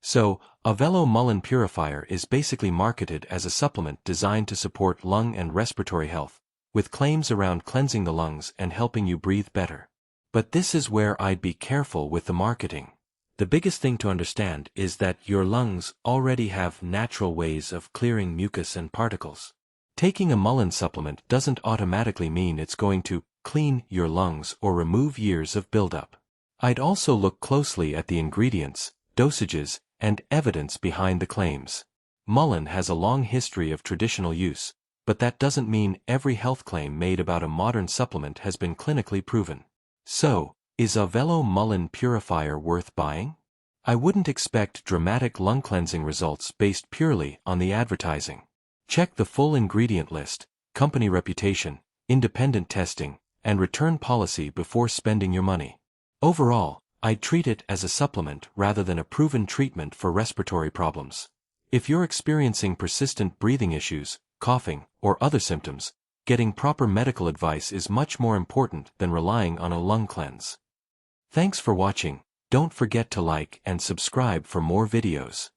So, Auvello Mullein Purifier is basically marketed as a supplement designed to support lung and respiratory health, with claims around cleansing the lungs and helping you breathe better. But this is where I'd be careful with the marketing. The biggest thing to understand is that your lungs already have natural ways of clearing mucus and particles. Taking a Mullein supplement doesn't automatically mean it's going to clean your lungs or remove years of buildup. I'd also look closely at the ingredients, dosages, and evidence behind the claims. Mullein has a long history of traditional use, but that doesn't mean every health claim made about a modern supplement has been clinically proven. So, is Auvello Mullein Purifier worth buying? I wouldn't expect dramatic lung cleansing results based purely on the advertising. Check the full ingredient list, company reputation, independent testing, and return policy before spending your money. Overall, I'd treat it as a supplement rather than a proven treatment for respiratory problems. If you're experiencing persistent breathing issues, coughing, or other symptoms, getting proper medical advice is much more important than relying on a lung cleanse. Thanks for watching. Don't forget to like and subscribe for more videos.